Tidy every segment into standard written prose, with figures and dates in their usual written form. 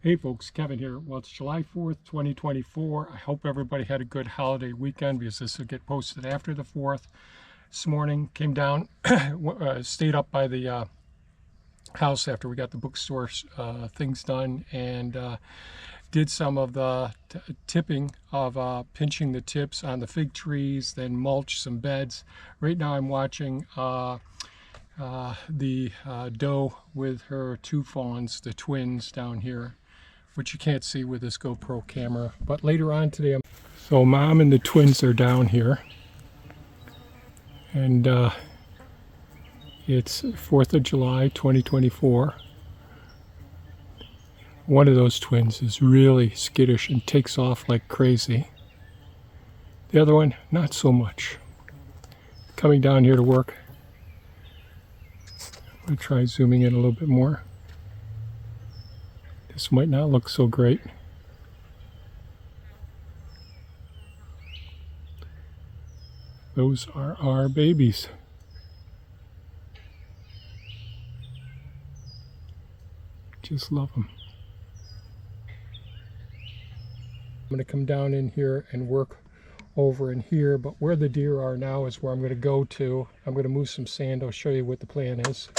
Hey folks, Kevin here. Well, it's July 4th, 2024. I hope everybody had a good holiday weekend because this will get posted after the 4th. This morning, came down, stayed up by the house after we got the bookstore things done, and did some of the tipping of pinching the tips on the fig trees, then mulch some beds. Right now I'm watching the doe with her two fawns, the twins down here, which you can't see with this GoPro camera. But later on today, so mom and the twins are down here, and it's 4th of July 2024. One of those twins is really skittish and takes off like crazy. The other one, not so much. Coming down here to work. I'm going to try zooming in a little bit more. This might not look so great. Those are our babies. Just love them. I'm going to come down in here and work over in here, but where the deer are now is where I'm going to go to. I'm going to move some sand. I'll show you what the plan is.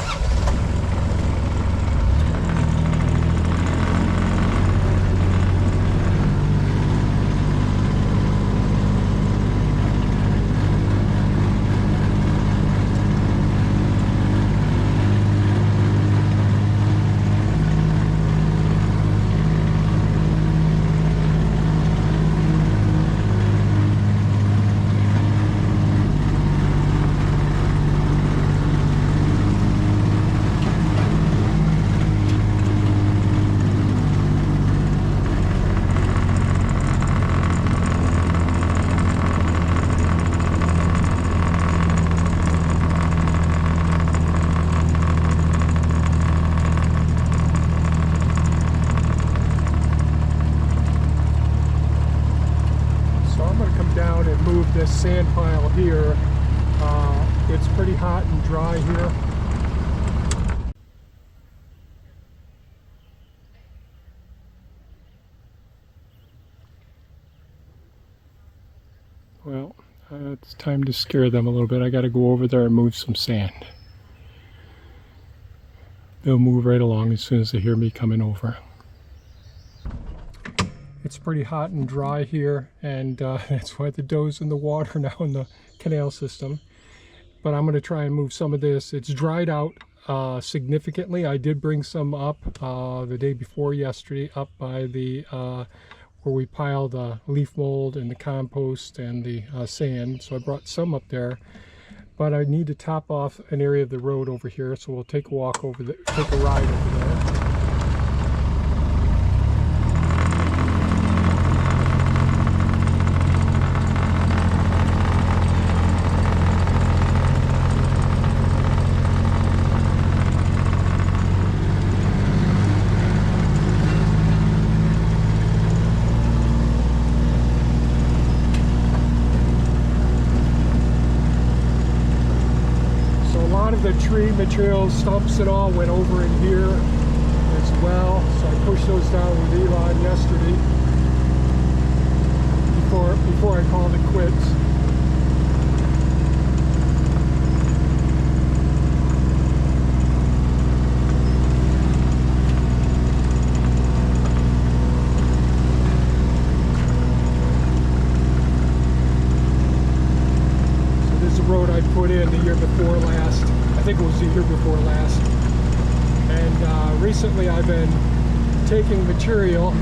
Down and move this sand pile here. It's pretty hot and dry here. Well, it's time to scare them a little bit. I got to go over there and move some sand. They'll move right along as soon as they hear me coming over. It's pretty hot and dry here, and that's why the doe's in the water now in the canal system. But I'm going to try and move some of this. It's dried out significantly. I did bring some up the day before yesterday up by the where we pile the leaf mold and the compost and the sand. So I brought some up there, but I need to top off an area of the road over here. So we'll take a walk over there, take a ride over there. The tree material, stumps and all, went over in here as well, so I pushed those down with Elon yesterday before I called it quits. So this is the road I put in the year before last. I think it was the year before last, and recently I've been taking material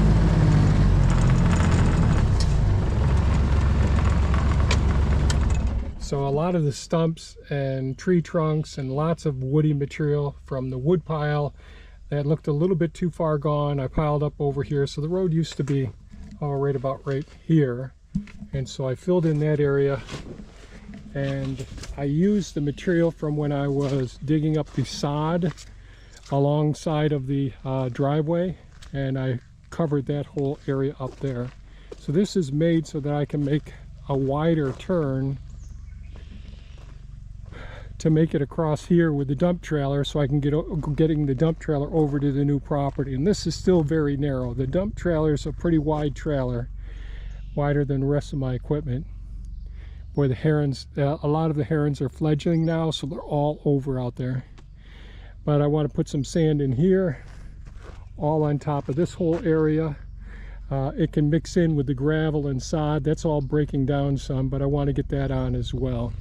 so a lot of the stumps and tree trunks and lots of woody material from the wood pile that looked a little bit too far gone, I piled up over here. So the road used to be right about right here, and so I filled in that area. And I used the material from when I was digging up the sod alongside of the driveway, and I covered that whole area up there. So this is made so that I can make a wider turn to make it across here with the dump trailer so I can getting the dump trailer over to the new property. And this is still very narrow. The dump trailer is a pretty wide trailer, wider than the rest of my equipment. Boy, the herons, a lot of the herons are fledgling now, so they're all over out there. But I want to put some sand in here, all on top of this whole area. It can mix in with the gravel and sod. That's all breaking down some, but I want to get that on as well.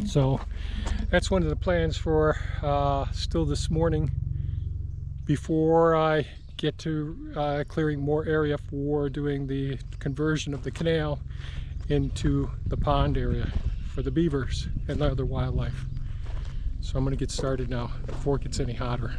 So that's one of the plans for still this morning, before I get to clearing more area for doing the conversion of the canal into the pond area for the beavers and other wildlife. So I'm going to get started now before it gets any hotter.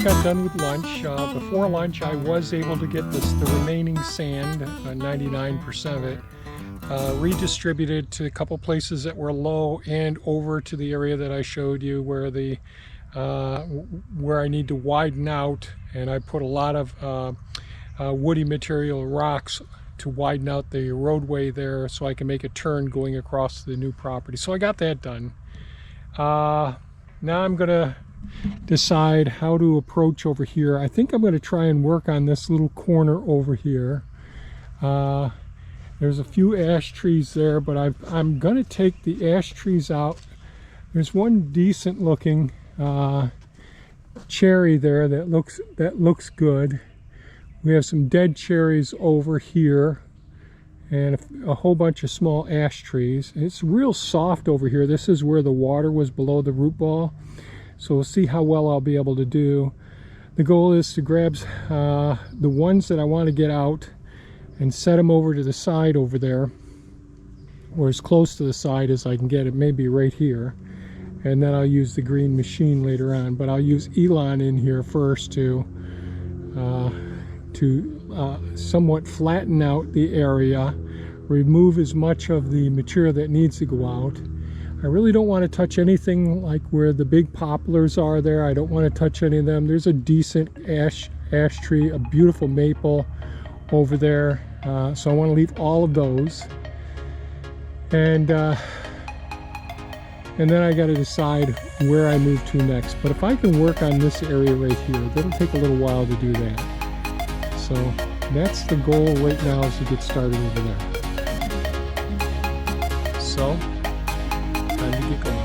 Got done with lunch. Before lunch I was able to get the remaining sand, 99% of it, redistributed to a couple places that were low and over to the area that I showed you where where I need to widen out, and I put a lot of woody material, rocks, to widen out the roadway there so I can make a turn going across the new property. So I got that done. Now I'm gonna decide how to approach over here. I think I'm going to try and work on this little corner over here. There's a few ash trees there, but I'm going to take the ash trees out. There's one decent looking cherry there that looks good. We have some dead cherries over here and a whole bunch of small ash trees. It's real soft over here. This is where the water was below the root ball. So we'll see how well I'll be able to do. The goal is to grab the ones that I want to get out and set them over to the side over there, or as close to the side as I can get it, maybe right here. And then I'll use the green machine later on. But I'll use Elon in here first to somewhat flatten out the area, remove as much of the material that needs to go out. I really don't want to touch anything like where the big poplars are there. I don't want to touch any of them. There's a decent ash tree, a beautiful maple over there. So I want to leave all of those. And then I got to decide where I move to next. But if I can work on this area right here, that'll take a little while to do that. So that's the goal right now, is to get started over there. So time to get going.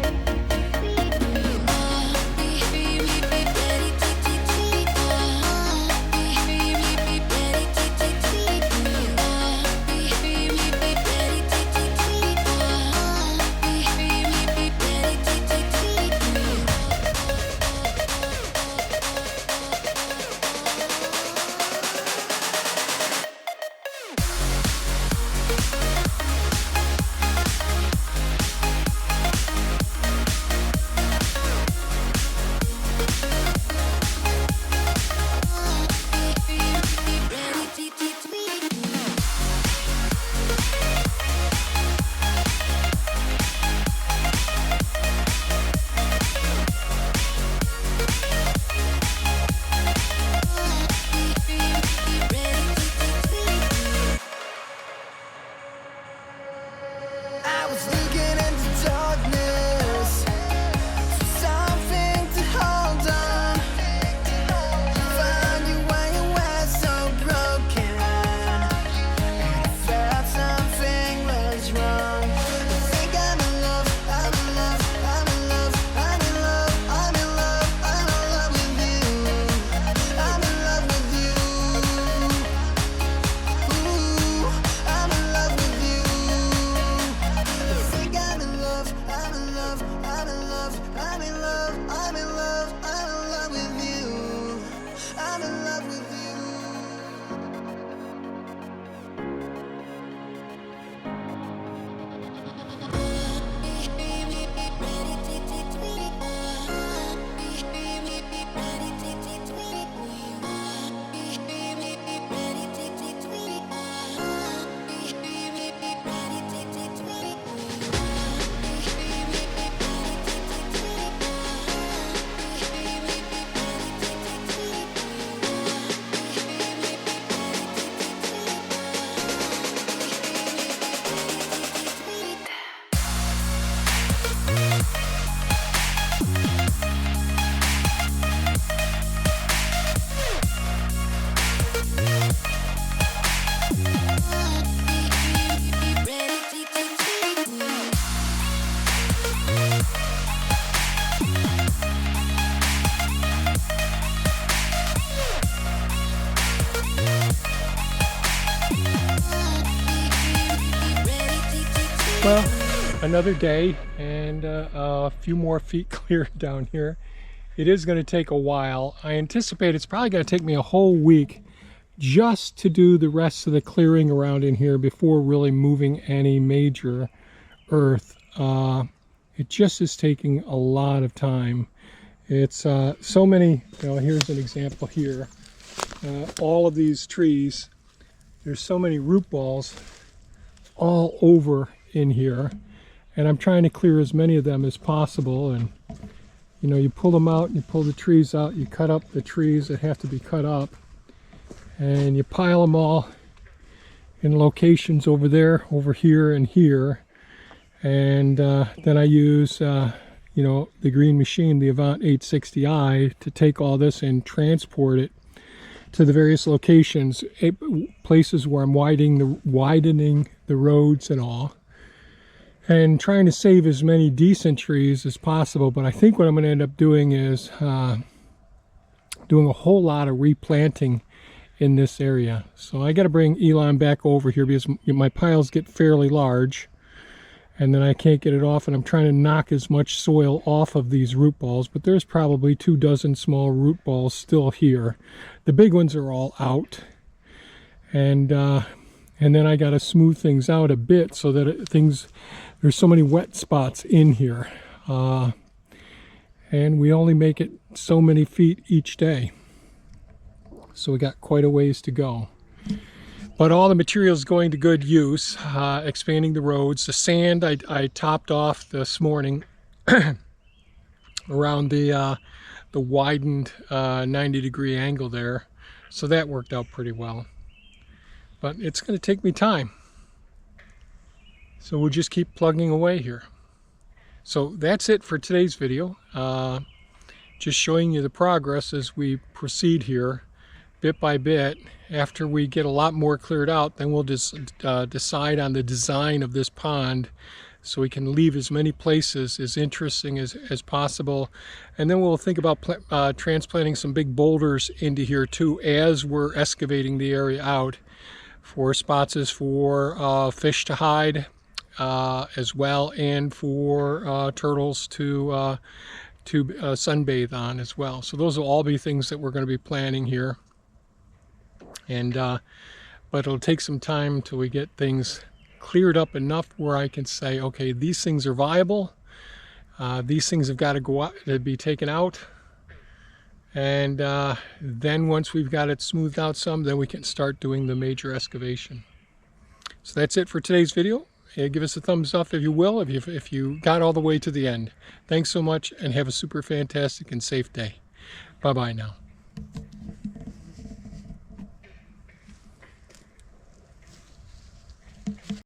Well, another day and a few more feet cleared down here. It is going to take a while. I anticipate it's probably going to take me a whole week just to do the rest of the clearing around in here before really moving any major earth. It just is taking a lot of time. It's so many, here's an example here. All of these trees, there's so many root balls all over in here, and I'm trying to clear as many of them as possible. And you pull them out, and you pull the trees out, you cut up the trees that have to be cut up, and you pile them all in locations over there, over here, and here. And then I use the green machine, the Avant 860i, to take all this and transport it to the various locations, places where I'm widening the roads and all, and trying to save as many decent trees as possible. But I think what I'm going to end up doing is doing a whole lot of replanting in this area. So I got to bring Elon back over here because my piles get fairly large, and then I can't get it off, and I'm trying to knock as much soil off of these root balls, but there's probably 24 small root balls still here. The big ones are all out, and then I got to smooth things out a bit so that there's so many wet spots in here, and we only make it so many feet each day, so we got quite a ways to go. But all the material is going to good use, expanding the roads. The sand I topped off this morning around the widened 90-degree angle there. So that worked out pretty well. But it's going to take me time. So we'll just keep plugging away here. So that's it for today's video. Just showing you the progress as we proceed here, bit by bit. After we get a lot more cleared out, then we'll just decide on the design of this pond so we can leave as many places as interesting as possible. And then we'll think about transplanting some big boulders into here too as we're excavating the area out for spots for fish to hide as well, and for turtles to sunbathe on as well. So those will all be things that we're going to be planning here. And but it'll take some time till we get things cleared up enough where I can say, okay, these things are viable. These things have got to go out to be taken out. And then once we've got it smoothed out some, then we can start doing the major excavation. So that's it for today's video. Give us a thumbs up if you will, if you got all the way to the end. Thanks so much, and have a super fantastic and safe day. Bye-bye now.